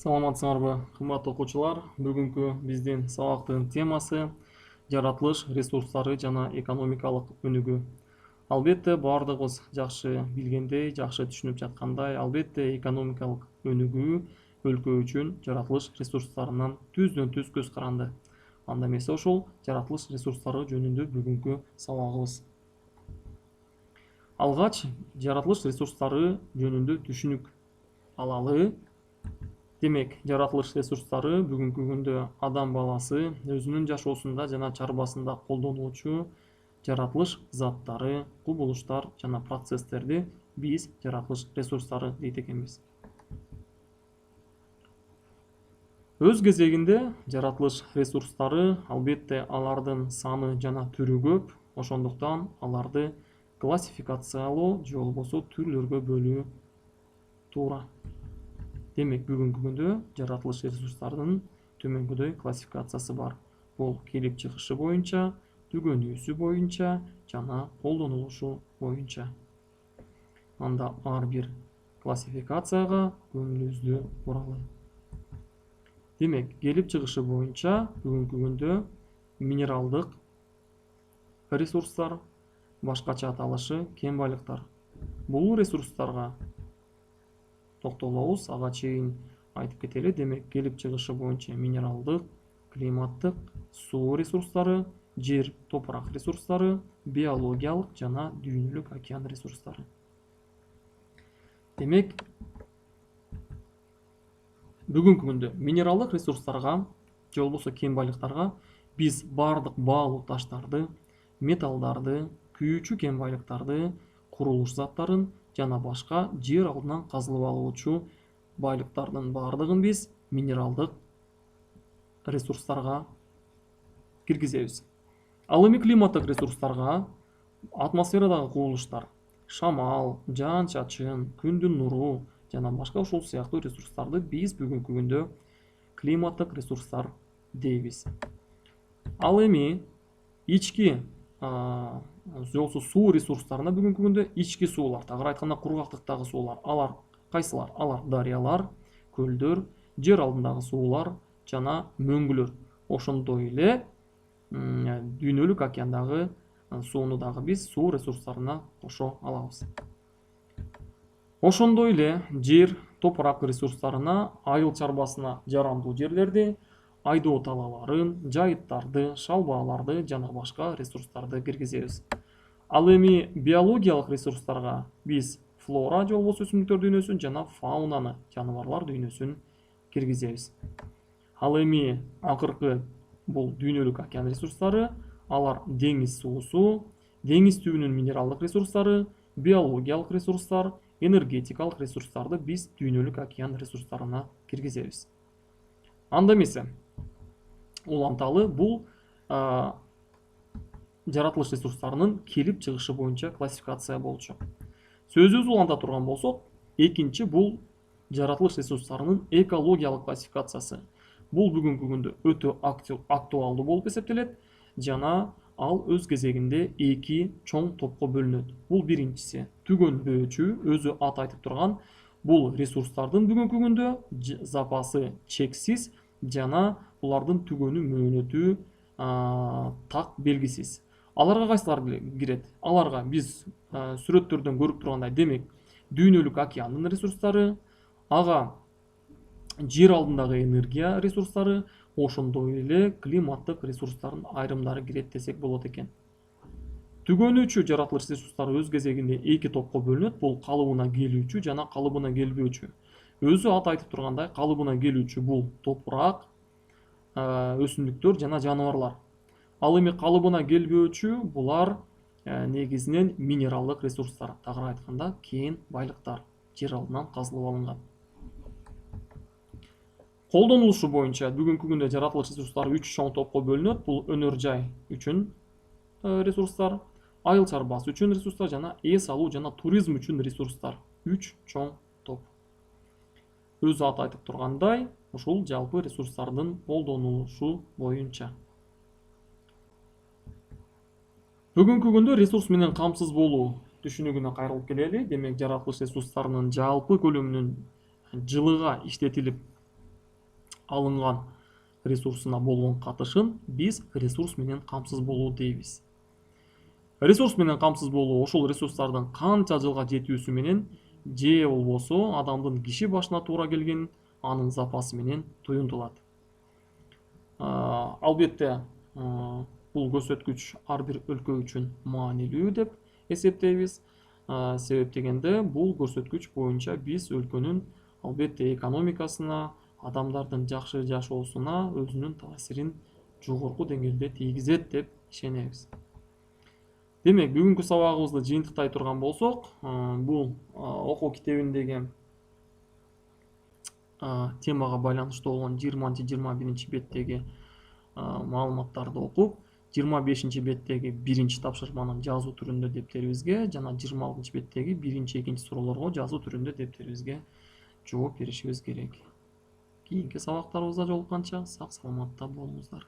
Саламатсыңарбы, кымбат окуучулар. Бүгүнкү биздин сабактын темасы жаратылыш ресурстары жана экономикалык өнүгүү. Албетте баардыгыбыз жакшы билгендей, жакшы түшүнүп жаткандай, албетте экономикалык өнүгүү өлкө үчүн жаратылыш ресурстарынан түздөн-түз көз каранды. Анда эмесе ошол жаратылыш ресурстары жөнүндө бүгүнкү сабагыбыз. Алгач жаратылыш ресурстары жөнүндө түшүнүк алалы. Демек, жаратылыш ресурстары бүгүнкү күндө адам баласы өзүнүн жашоосунда жана чарбасында колдонуучу жаратылыш заттары, кубулуштар жана процесстерди биз жаратылыш ресурстары дейт экенбиз. Өз кезегинде жаратылыш ресурстары албетте алардын саны жана түрү көп, ошондуктан аларды классификациялоо же болбосо түрлөргө бөлүү туура. Демек, бүгүнкү күндө жаратылыш ресурстарынын төмөнгөдөй классификациясы бар. Бул келип чыгышы боюнча, түгөнүүсү боюнча жана колдонулушу боюнча. Анда ар бир классификацияга көңүлүбүздү буралы. Демек, келип чыгышы боюнча бүгүнкү күндө минералдык ресурстар, башкача аталышы кен байлыктар. Бул ресурстарга токтолобуз, ага чейин айтып кетели. Демек, келип чыгышы боюнча минералдык, климаттык, суу ресурстары, жер, топурак ресурстары, биологиялык жана дүйнөлүк океан ресурстары. Демек, бүгүнкү күндө минералдык ресурстарга же болбосо кен байлыктарга биз бардык баалуу таштарды, металлдарды, күйүүчү кен байлыктарды, курулуш заттарын жана башка жер алдынан казылып алуучу байлыктардын бардыгын биз минералдык ресурстарга киргизебиз. Ал эми климаттык ресурстарга атмосферадагы кубулуштар, шамал, жаан-чачын, күндүн нуру жана башка ушул сыяктуу ресурстарды биз бүгүнкү күндө климаттык ресурстар дейбиз. Ал эми ички суу ресурстарына бүгүнкү күндө ички суулар, тагыраак айтканда кургактыктагы суулар, алар кайсылар? Алар дарыялар, көлдөр, жер алдындагы суулар жана мөңгүлөр. Ошондой эле дүйнөлүк океандагы сууну дагы биз суу ресурстарына кошо алабыз. Ошондой эле жер, топурак ресурстарына, айыл чарбасына жарамдуу жерлерди, айдоо талааларын, жайыттарды, шалбааларды жана башка ресурстарды киргизебиз. Ал эми биологиялык ресурстарга биз флора же болбосо өсүмдүктөр дүйнөсүн жана фаунаны, жаныбарлар дүйнөсүн киргизебиз. Ал эми акыркы бул дүйнөлүк океан ресурстары, алар деңиз суусу, деңиз түбүнүн минералдык ресурстары, биологиялык ресурстар, энергетикалык ресурстарды биз дүйнөлүк океан ресурстарына киргизебиз. Анда эмесе уланталы бул жаратылыш ресурстарынын келип чыгышы боюнча классификация болчу. Сөзүбүз уланта турган болсок, экинчи бул жаратылыш ресурстарынын экологиялык классификациясы. Бул бүгүнкү күндө өтө актуалдуу болуп эсептелет жана ал өз кезегинде эки чоң топко бөлүнөт. Бул биринчиси түгөнбөөчү, өзү ат айтып турган, бул ресурстардын бүгүнкү күндө запасы чексиз жана булардын түгөнү мөөнөтү так белгисиз. Аларга кайсылар кирет? Аларга биз сүрөттөрдөн көрүп тургандай, демек, дүйнөлүк океандын ресурстары, ага жер алдындагы энергия ресурстары, ошондой эле климаттык ресурстардын айрымдары кирет десек болот экен. Түгөнүүчү жаратылыш ресурстары өз кезегинде эки топко бөлүнөт. Бул калыбына келүүчү жана калыбына келбөөчү. Өзү ат айтып тургандай, калыбына келүүчү бул топурак, өсүмдүктөр жана жаныбарлар. Ал эми калыбына келбөөчү булар негизинен минералдык ресурстар, тагыраак айтканда кен байлыктар, жер алдынан казылып алынган. Колдонулушу боюнча бүгүнкү күндө жаратылыш ресурстары 3 чоң топко бөлүнөт. Бул өнөр жай үчүн ресурстар, айыл чарбасы үчүн ресурстар жана эс алуу жана туризм үчүн ресурстар. 3 чоң топ. Өзү ат айтып тургандай, ушул жалпы ресурстардын колдонулушу боюнча. Бүгүнкү күндө ресурс менен камсыз болуу түшүнүгүнө кайрылып келели. Демек, жаратылыш ресурстарынын жалпы көлөмүнүн жылыга иштетилип алынган ресурсуна болгон катышын биз ресурс менен камсыз болуу дейбиз. Ресурс менен камсыз болуу ошол ресурстардын канча жылга жетүүсү менен же болбосо адамдын киши башына туура келген анын запасы менен туюнтулат. Албетте бул көрсөткүч ар бир өлкө үчүн маанилүү деп эсептейбиз. Себеп дегенде бул көрсөткүч боюнча биз өлкөнүн албетте экономикасына, адамдардын жакшы жашоосуна өзүнүн таасирин жогорку деңгээлде тийгизет деп ишенебиз. Демек, бүгүнкү сабагыбызды жыйынтыктай турган болсок, бул окуу китебиндеги темага байланыштуу болгон 20-21 беттеги маалыматтарды окуп, 25 беттеги биринчи тапшырманын жазуу түрүндө дептерибизге жана 26 беттеги биринчи, экинчи суроолорго жазуу түрүндө дептерибизге жооп беришибиз керек. Кийинки сабактарыбызда жолукканча сак саламатта болуңуздар.